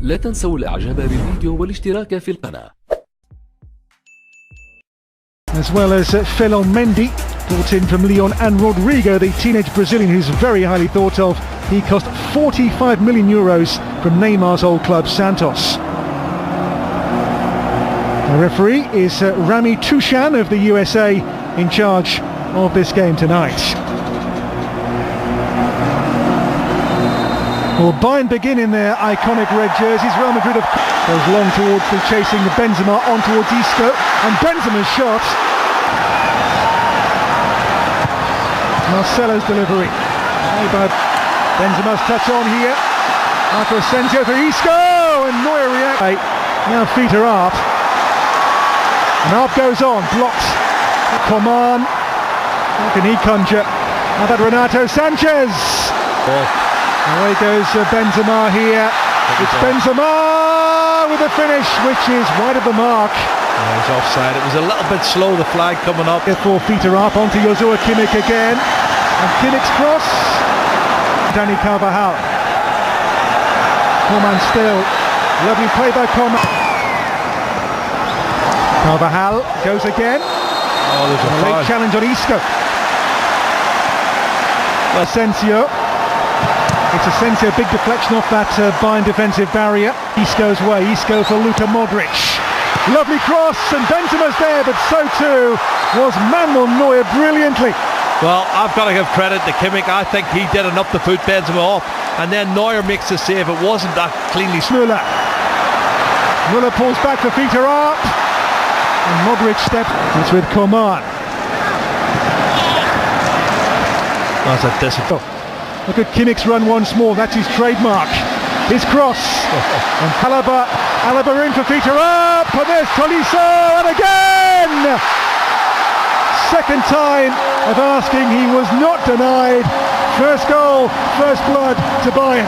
لا تنسوا الاعجاب بالفيديو والاشتراك في القناة. As well as Phil Mendy, brought in from Lyon, and Rodrigo, the teenage Brazilian who's very highly thought of. He cost 45 million euros from Neymar's old club Santos. The referee is Rami Tushan of the USA, in charge of this game tonight. Well, Bayern begin in their iconic red jerseys. Real Madrid goes long towards the chasing the Benzema on towards Isco, and Benzema's shot. Marcelo's delivery. How about Benzema's touch on here? Marco Asensio for Isco, and Neuer reacts. Now feet are up. And up goes on, blocked. Coman. How can he conjure? How about Renato Sanchez? Away goes Benzema here. It's Benzema with a finish, which is wide of the mark. He's offside. It was a little bit slow, the flag coming up. 4 feet are up, onto Joshua Kimmich again. And Kimmich's cross. Dani Carvajal. Coman still. Lovely play by Coman. Carvajal goes again. Oh, there's a late challenge on Isco. Asensio. It's Asensio, big deflection off that Bayern defensive barrier. Isco's way, Isco for Luka Modric. Lovely cross, and Benzema's there, but so too was Manuel Neuer brilliantly. Well, I've got to give credit to Kimmich. I think he did enough to put Benzema off, and then Neuer makes the save. It wasn't that cleanly. Müller pulls back, the feet are up, and Modric steps. It's with Coman. That's a discipline. Look at Kimmich's run once more, that's his trademark. His cross, and Alaba in for feet are up, and there's Tolisso, and again! Second time of asking, he was not denied. First goal, first blood to Bayern.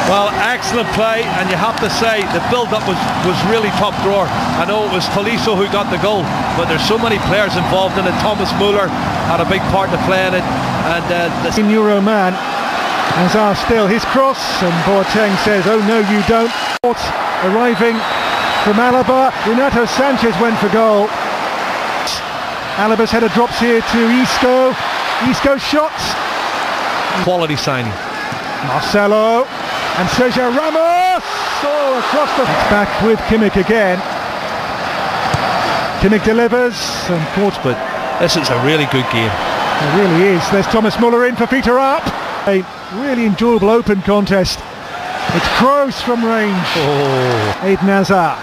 Well, excellent play, and you have to say the build-up was really top drawer. I know it was Tolisso who got the goal, but there's so many players involved in it. Thomas Müller had a big part to play in it, and the Euro man, Hazard still, his cross, and Boateng says, "Oh no, you don't." Arriving from Alaba, Renato Sanchez went for goal. Alaba's header drops here to Isco. Isco shots. Quality signing. Marcelo. And Sergio Ramos, across the... It's back with Kimmich again. Kimmich delivers and caught. But this is a really good game. It really is. There's Thomas Müller in for feet are up. A really enjoyable open contest. It's Kroos from range. Eden Hazard.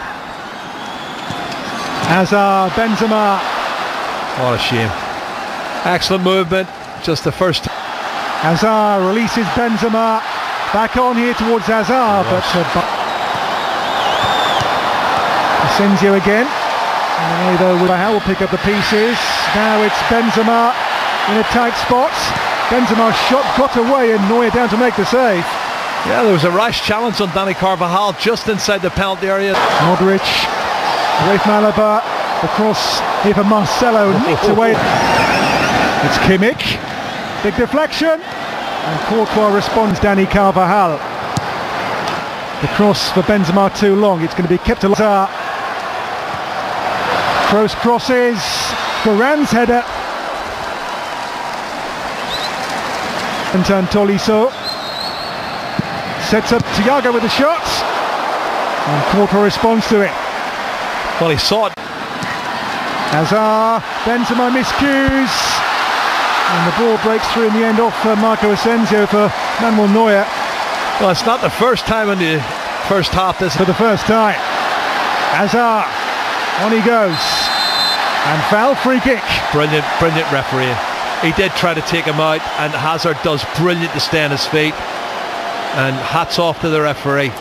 Hazard, Benzema. What a shame. Excellent movement. Just the first. Hazard releases Benzema. Back on here towards Hazard, but Asensio again. Anyway, though, How will pick up the pieces. Now it's Benzema in a tight spot. Benzema's shot got away, and Neuer down to make the save. Yeah, there was a rash challenge on Dani Carvajal just inside the penalty area. Modric away from Alaba. The cross here for Marcelo, nicked away. It's Kimmich. Big deflection. And Courtois responds, Dani Carvajal. The cross for Benzema too long, it's going to be kept alive. Kroos crosses, Varane's header. And Tolisso sets up Thiago with the shot. And Courtois responds to it. Well, he saw it. Hazard, Benzema miscues. And the ball breaks through in the end off Marco Asensio for Manuel Neuer. Well, it's not the first time in the first half this. For the first time. Hazard, on he goes. And foul, free kick. Brilliant, brilliant refereeing. He did try to take him out, and Hazard does brilliant to stay on his feet. And hats off to the referee.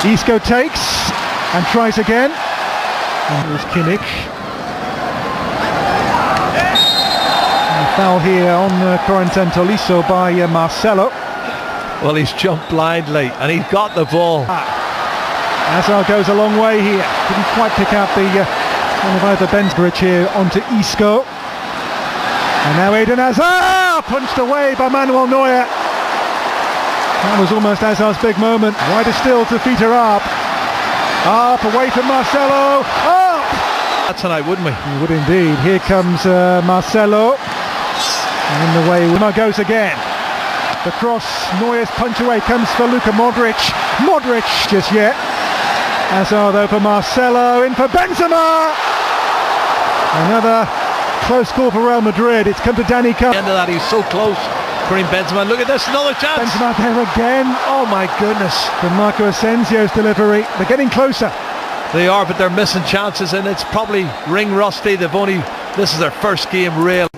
Isco takes and tries again. And there's Kimmich. Foul here on Corentin Tolisso by Marcelo. Well, he's jumped blindly and he's got the ball. Hazard goes a long way here. Couldn't quite pick out the one of either Benzema here onto Isco. And now Eden Hazard punched away by Manuel Neuer. That was almost Hazard's big moment. Wider still to Peter Up. Up, away from Marcelo. Up! That tonight, wouldn't we? He would indeed. Here comes Marcelo. And in the way Wimmer goes again. The cross, Neuer's punch away, comes for Luka Modric. Modric just yet. Hazard though for Marcelo, in for Benzema! Another close call for Real Madrid. It's come to Danny Carvajal. End of that, he's so close. Karim Benzema, look at this, another chance. Benzema there again. Oh my goodness. The Marco Asensio's delivery. They're getting closer. They are, but they're missing chances, and it's probably ring rusty. This is their first game, Real.